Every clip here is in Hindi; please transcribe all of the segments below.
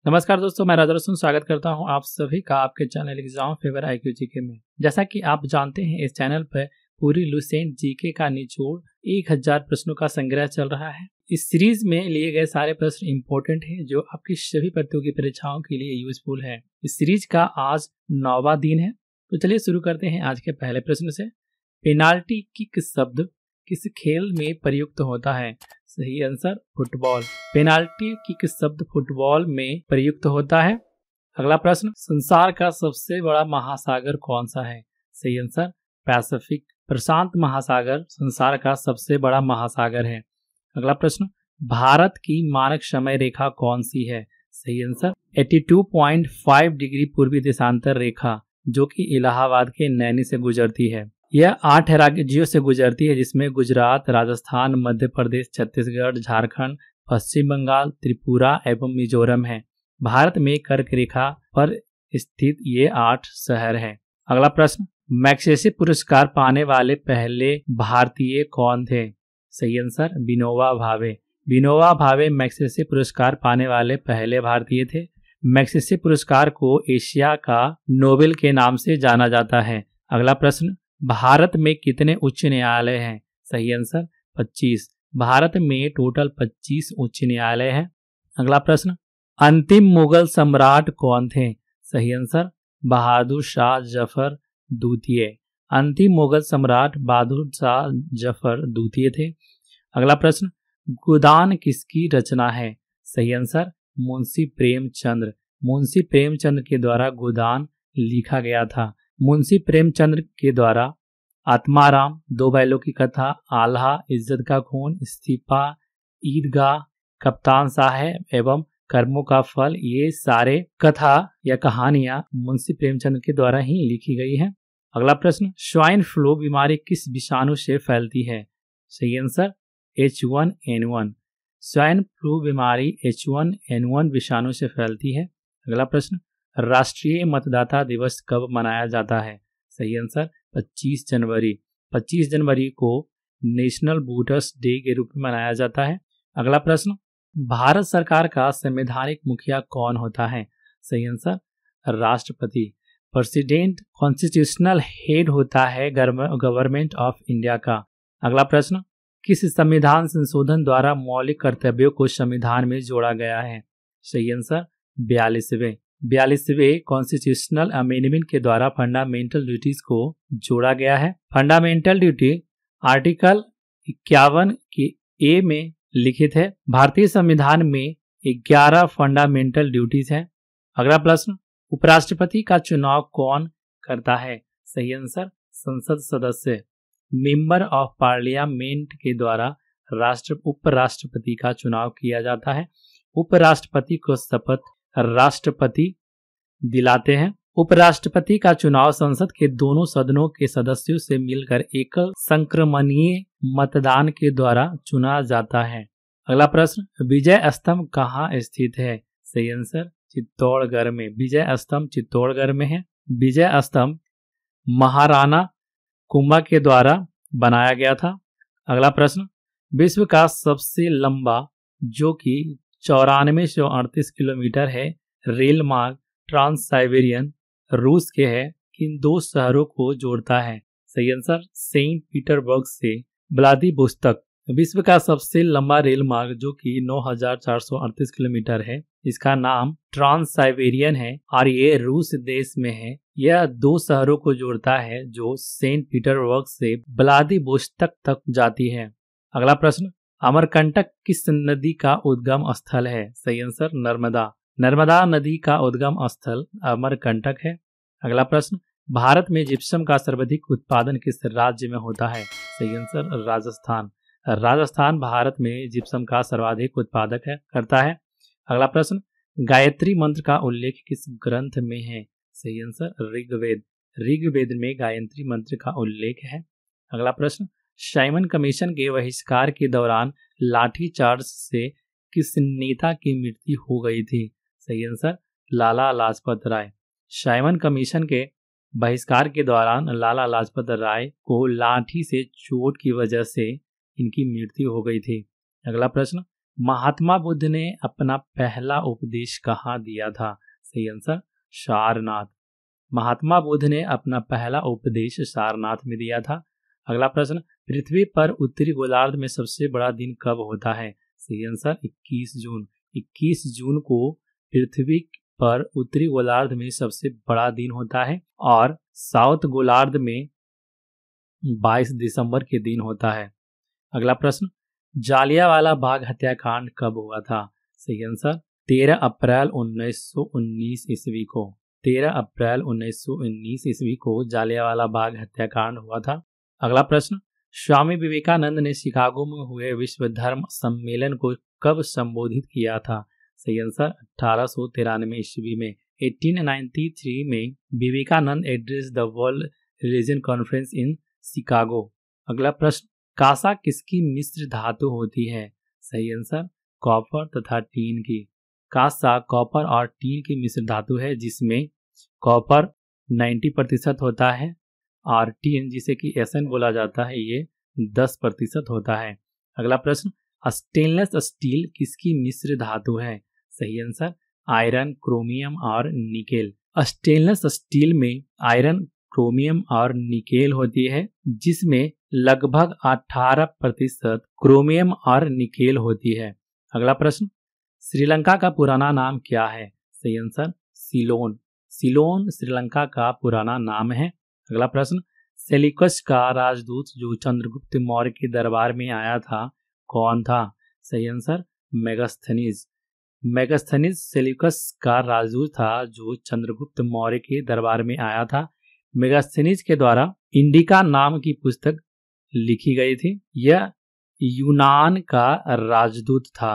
नमस्कार दोस्तों, मैं राजा रसूल स्वागत करता हूं आप सभी का आपके channel exam favour IQ GK में। जैसा कि आप जानते हैं, इस चैनल पर पूरी लुसेंट जीके का निचोड़ 1000 प्रश्नों का संग्रह चल रहा है। इस सीरीज में लिए गए सारे प्रश्न इंपॉर्टेंट हैं जो आपकी सभी प्रतियोगी परीक्षाओं के लिए यूजफुल है। इस सीरीज का आज 9वां दिन है, तो चलिए शुरू करते हैं आज के पहले प्रश्न से। पेनाल्टी किक शब्द किस खेल में प्रयुक्त होता है? सही आंसर फुटबॉल। पेनाल्टी किक शब्द फुटबॉल में प्रयुक्त होता है। अगला प्रश्न, संसार का सबसे बड़ा महासागर कौन सा है? सही आंसर पैसिफिक। प्रशांत महासागर संसार का सबसे बड़ा महासागर है। अगला प्रश्न, भारत की मानक समय रेखा कौन सी है? सही आंसर 82.5 डिग्री पूर्वी देशांतर रेखा, जो कि इलाहाबाद के नैनी से गुजरती है। यह 8 राज्यों से गुजरती है, जिसमें गुजरात, राजस्थान, मध्य प्रदेश, छत्तीसगढ़, झारखंड, पश्चिम बंगाल, त्रिपुरा एवं मिजोरम है। भारत में कर्क रेखा पर स्थित ये 8 शहर हैं। अगला प्रश्न, मैग्सेसे पुरस्कार पाने वाले पहले भारतीय कौन थे? सही आंसर विनोबा भावे। विनोबा भावे मैग्सेसे पुरस्कार पाने वाले पहले भारतीय थे। मैग्सेसे पुरस्कार को एशिया का नोबेल के नाम से जाना जाता है। अगला प्रश्न, भारत में कितने उच्च न्यायालय हैं? सही आंसर 25। भारत में टोटल 25 उच्च न्यायालय हैं। अगला प्रश्न, अंतिम मुगल सम्राट कौन थे? सही आंसर बहादुर शाह जफर द्वितीय। अंतिम मुगल सम्राट बहादुर शाह जफर द्वितीय थे। अगला प्रश्न, गोदान किसकी रचना है? सही आंसर मुंशी प्रेमचंद्र। मुंशी प्रेमचंद्र के द्वारा गोदान लिखा गया था। मुंशी प्रेमचंद्र के द्वारा आत्माराम, 2 बैलों की कथा, आल्हा, इज्जत का खून, इस्तीफा, ईदगाह, कप्तान साहब एवं कर्मों का फल, ये सारे कथा या कहानियां मुंशी प्रेमचंद्र के द्वारा ही लिखी गई हैं। अगला प्रश्न, स्वाइन फ्लू बीमारी किस विषाणु से फैलती है? सही आंसर H1N1। स्वाइन फ्लू बीमारी H1N1 विषाणु से फैलती है। अगला प्रश्न, राष्ट्रीय मतदाता दिवस कब मनाया जाता है? सही आंसर 25 जनवरी। 25 जनवरी को नेशनल वोटर्स डे के रूप में मनाया जाता है। अगला प्रश्न, भारत सरकार का संवैधानिक मुखिया कौन होता है? सही आंसर राष्ट्रपति। प्रेसिडेंट कॉन्स्टिट्यूशनल हेड होता है गवर्नमेंट ऑफ इंडिया का। अगला प्रश्न, किस संविधान संशोधन द्वारा मौलिक कर्तव्यों को संविधान में जोड़ा गया है? सही आंसर 42वें कॉन्स्टिट्यूशनल अमेंडमेंट के द्वारा फंडामेंटल ड्यूटीज को जोड़ा गया है। फंडामेंटल ड्यूटी आर्टिकल 51 के ए में लिखित है। भारतीय संविधान में 11 फंडामेंटल ड्यूटीज हैं। अगला प्रश्न, उपराष्ट्रपति का चुनाव कौन करता है? सही आंसर संसद सदस्य। मेंबर ऑफ पार्लियामेंट के द्वारा उपराष्ट्रपति का चुनाव किया जाता है। उपराष्ट्रपति को शपथ राष्ट्रपति दिलाते हैं। उपराष्ट्रपति का चुनाव संसद के दोनों सदनों के सदस्यों से मिलकर एकल संक्रमणीय मतदान के द्वारा चुना जाता है। अगला प्रश्न, विजय स्तंभ कहाँ स्थित है? सही आंसर चित्तौड़गढ़ में। विजय स्तंभ चित्तौड़गढ़ में है। विजय स्तंभ महाराणा कुंभा के द्वारा बनाया गया था। अगला प्रश्न, विश्व का सबसे लंबा, जो कि 9438 किलोमीटर है, रेल मार्ग ट्रांस साइबेरियन रूस के है, किन 2 शहरों को जोड़ता है? सही आंसर सेंट पीटरबर्ग से व्लादिवोस्तोक। विश्व का सबसे लंबा रेल मार्ग, जो कि 9438 किलोमीटर है, इसका नाम ट्रांस साइबेरियन है और ये रूस देश में है। यह 2 शहरों को जोड़ता है, जो सेंट पीटरबर्ग से व्लादिवोस्तोक तक जाती है। अगला प्रश्न, अमरकंटक किस नदी का उद्गम स्थल है? सही आंसर नर्मदा। नर्मदा नदी का उद्गम स्थल अमरकंटक है। अगला प्रश्न, भारत में जिप्सम का सर्वाधिक उत्पादन किस राज्य में होता है? सही आंसर राजस्थान। राजस्थान भारत में जिप्सम का सर्वाधिक उत्पादक करता है। अगला प्रश्न, गायत्री मंत्र का उल्लेख किस ग्रंथ में है? सही आंसर ऋग्वेद। ऋग्वेद में गायत्री मंत्र का उल्लेख है। अगला प्रश्न, साइमन कमीशन के बहिष्कार के दौरान लाठीचार्ज से किस नेता की मृत्यु हो गई थी? सही answer Lala Lajpat Rai. Simon commission के बहिष्कार के दौरान लाला लाजपत राय को लाठी से चोट की वजह से इनकी मृत्यु हो गई थी। अगला प्रश्न, महात्मा बुद्ध ने अपना पहला उपदेश कहाँ दिया था? सही आंसर सारनाथ। महात्मा बुद्ध ने अपना पहला उपदेश सारनाथ में दिया था। अगला प्रश्न, पृथ्वी पर उत्तरी गोलार्ध में सबसे बड़ा दिन कब होता है? सही आंसर 21 जून। 21 जून को पृथ्वी पर उत्तरी गोलार्ध में सबसे बड़ा दिन होता है और साउथ गोलार्ध में 22 दिसंबर के दिन होता है। अगला प्रश्न, जालियांवाला बाग हत्याकांड कब हुआ था? सही आंसर 13 अप्रैल 1919 ईस्वी को। 13 अप्रैल 1919 ईस्वी को जालियांवाला बाग हत्याकांड हुआ था। अगला प्रश्न, स्वामी विवेकानंद ने शिकागो में हुए विश्व धर्म सम्मेलन को कब संबोधित किया था? सही आंसर 1893 ईस्वी में। 1893 में Vivekananda address the world religion conference in Chicago. अगला प्रश्न, कांसा किसकी मिश्र धातु होती है? सही आंसर कॉपर तथा टीन की। कांसा कॉपर और टीन की मिश्र धातु है जिसमें कॉपर 90% होता है और टीन जिसे कि एसन बोला जाता है ये 10% होता है। अगला प्रश्न, स्टेनलेस स्टील किसकी मिश्र धातु है? सही आंसर आयरन, क्रोमियम और निकेल। स्टेनलेस स्टील में आयरन, क्रोमियम और निकेल होती है जिसमें लगभग 18% क्रोमियम और निकेल होती है। अगला प्रश्न, श्रीलंका का पुराना नाम क्या है? सही आंसर सिलोन। सिलोन श्रीलंका का पुराना नाम है। अगला प्रश्न, सेल्यूकस का राजदूत जो चंद्रगुप्त मौर्य के दरबार में आया था कौन था? सही आंसर मेगास्थनीज। मेगास्थनीज सेल्यूकस का राजदूत था जो चंद्रगुप्त मौर्य के दरबार में आया था। मेगास्थनीज के द्वारा इंडिका नाम की पुस्तक लिखी गई थी। यह यूनान का राजदूत था।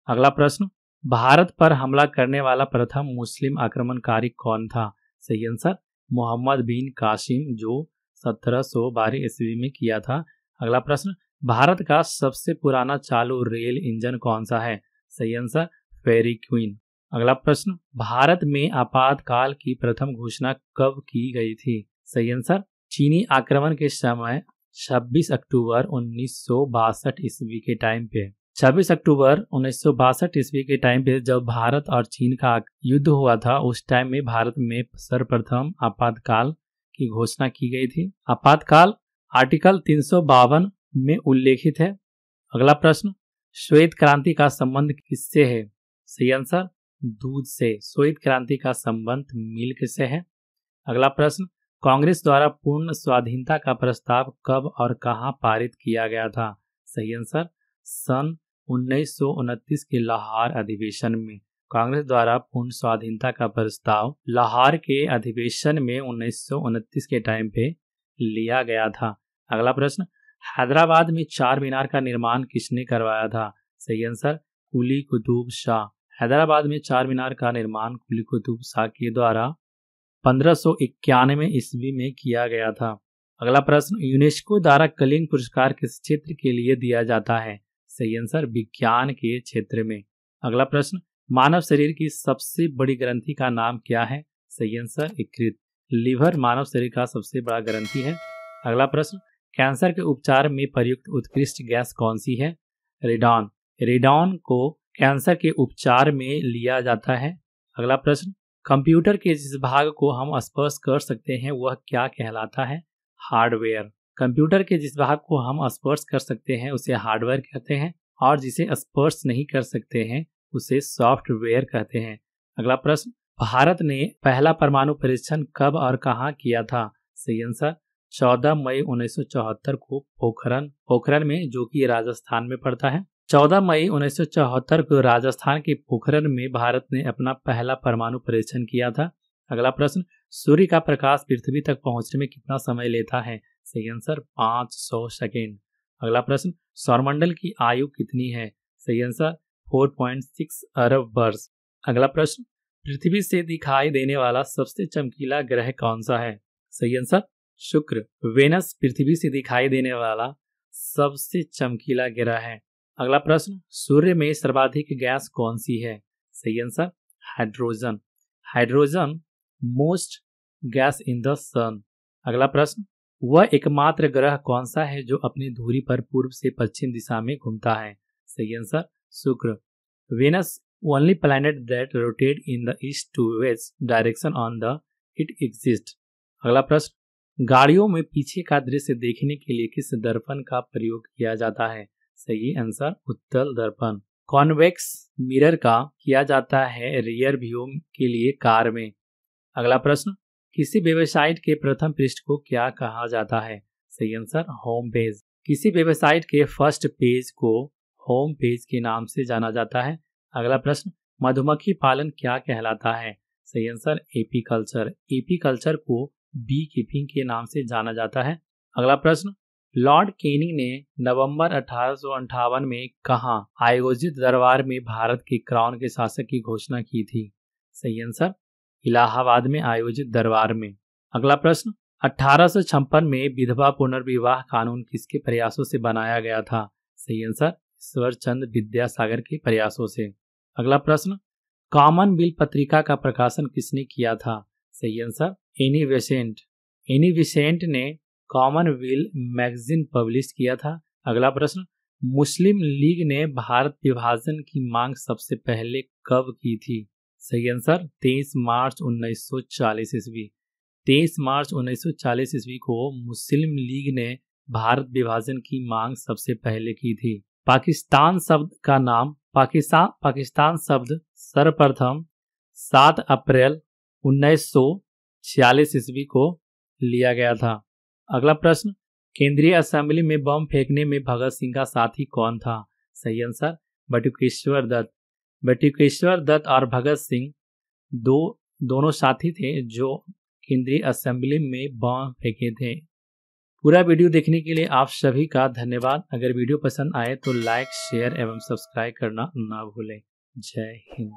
अगला प्रश्न, भारत पर हमला करने वाला प्रथम मुस्लिम आक्रमणकारी कौन था? सही आंसर मोहम्मद बिन कासिम जो 1712 ईस्वी में किया था। अगला प्रश्न, भारत का सबसे पुराना चालू रेल इंजन कौन सा है? सही आंसर फेरी क्वीन। अगला प्रश्न, भारत में आपातकाल की प्रथम घोषणा कब की गई थी? सही आंसर चीनी आक्रमण के समय 26 अक्टूबर 1962 ईस्वी के टाइम पे। 26 अक्टूबर 1962 ईस्वी के टाइम पे जब भारत और चीन का युद्ध हुआ था उस टाइम में भारत में सर्वप्रथम आपातकाल की घोषणा की गई थी। आपातकाल आर्टिकल 352 में उल्लेखित है। अगला प्रश्न, श्वेत क्रांति का संबंध किससे है? सही आंसर दूध से। श्वेत क्रांति का संबंध मिल्क से है। अगला प्रश्न, कांग्रेस द्वारा पूर्ण स्वाधीनता का प्रस्ताव कब और कहां पारित किया गया था? सही आंसर सन 1929 के लाहौर अधिवेशन में। कांग्रेस द्वारा पूर्ण स्वाधीनता का प्रस्ताव लाहौर के अधिवेशन में 1929 के टाइम पे लिया गया था। अगला प्रश्न, हैदराबाद में चार मीनार का निर्माण किसने करवाया था? सही आंसर कुली कुतुब शाह। हैदराबाद में चार मीनार का निर्माण कुली कुतुब शाह के द्वारा 1591 ईस्वी में किया गया था। अगला प्रश्न, यूनेस्को द्वारा कलिंग पुरस्कार किस क्षेत्र के लिए दिया जाता है? सही आंसर विज्ञान के क्षेत्र में। अगला प्रश्न, मानव शरीर की सबसे बड़ी ग्रंथि का नाम क्या है? सही आंसर यकृत। लीवर मानव शरीर का सबसे बड़ा ग्रंथि है। अगला प्रश्न, कैंसर के उपचार में प्रयुक्त उत्कृष्ट गैस कौन सी है? रेडॉन। रेडॉन को कैंसर के उपचार में लिया जाता है। अगला प्रश्न, कंप्यूटर के जिस भाग को हम स्पर्श कर सकते हैं वह क्या कहलाता है? हार्डवेयर। कंप्यूटर के जिस भाग को हम स्पर्श कर सकते हैं उसे हार्डवेयर कहते हैं और जिसे स्पर्श नहीं कर सकते हैं उसे सॉफ्टवेयर कहते हैं। अगला प्रश्न, भारत ने पहला परमाणु परीक्षण कब और कहां किया था? सही आंसर 14 मई 1974 को पोखरण में जो कि राजस्थान में पड़ता है। 14 मई 1974 को राजस्थान के पोखरण में भारत ने अपना पहला परमाणु परीक्षण किया था। अगला प्रश्न, सूर्य का प्रकाश पृथ्वी तक पहुंचने में कितना समय लेता है? सही आंसर 500 सेकेंड। अगला प्रश्न, सौरमंडल की आयु कितनी है? सही आंसर 4.6 अरब वर्ष। अगला प्रश्न, पृथ्वी से दिखाई देने वाला सबसे चमकीला ग्रह कौन सा है? सही आंसर शुक्र। वेनस पृथ्वी से दिखाई देने वाला सबसे चमकीला ग्रह है। अगला प्रश्न, सूर्य में सर्वाधिक गैस कौन सी है? सही answer hydrogen. Hydrogen most gas in the sun. अगला प्रश्न, वह एकमात्र ग्रह कौन सा है जो अपनी धुरी पर पूर्व से पश्चिम दिशा में घूमता है? सही आंसर शुक्र। Venus only planet that rotate in the east to west direction on the it exist. अगला प्रश्न, गाड़ियों में पीछे का दृश्य देखने के लिए किस दर्पण का प्रयोग किया जाता है? सही आंसर उत्तल दर्पण। कॉन्वेक्स मिरर का किया जाता है रियर व्यू के लिए कार में। अगला प्रश्न, किसी वेबसाइट के प्रथम पृष्ठ को क्या कहा जाता है? सही आंसर होम पेज। किसी वेबसाइट के फर्स्ट पेज को होम पेज के नाम से जाना जाता है। अगला प्रश्न, मधुमक्खी पालन क्या कहलाता है? सही आंसर एपीकल्चर। एपीकल्चर को बी कीपिंग के नाम से जाना जाता है। अगला प्रश्न, लॉर्ड कैनिंग ने नवंबर 1858 में कहाँ आयोजित दरबार में भारत के क्राउन के शासक की घोषणा की थी? सही आंसर इलाहाबाद में आयोजित दरबार में। अगला प्रश्न, 1856 में विधवा पुनर्विवाह कानून किसके प्रयासों से बनाया गया था? सही आंसर ईश्वरचंद्र विद्यासागर के प्रयासों से। अगला प्रश्न, कॉमनवेल्थ पत्रिका का प्रकाशन किसने किया था? सही answer Annie Besant. Annie Besant ने कॉमनवेल्थ मैगजीन पब्लिश किया था। अगला प्रश्न, मुस्लिम लीग ने भारत विभाजन की मांग सबसे पहले कब की थी? सही आंसर 23 मार्च 1940 ईस्वी। 23 मार्च 1940 ईस्वी को मुस्लिम लीग ने भारत विभाजन की मांग सबसे पहले की थी। पाकिस्तान शब्द का नाम पाकिस्तान शब्द सर्वप्रथम 7 अप्रैल 1946 ईस्वी को लिया गया था। अगला प्रश्न, केंद्रीय असेंबली में बम फेंकने में भगत सिंह का साथी कौन था? सही आंसर बटुकेश्वर दत्त। बटुकेश्वर दत्त और भगत सिंह दोनों साथी थे जो केंद्रीय असेंबली में बम फेंके थे। पूरा वीडियो देखने के लिए आप सभी का धन्यवाद। अगर वीडियो पसंद आए तो लाइक, शेयर एवं सब्सक्राइब करना ना भूलें। जय हिंद।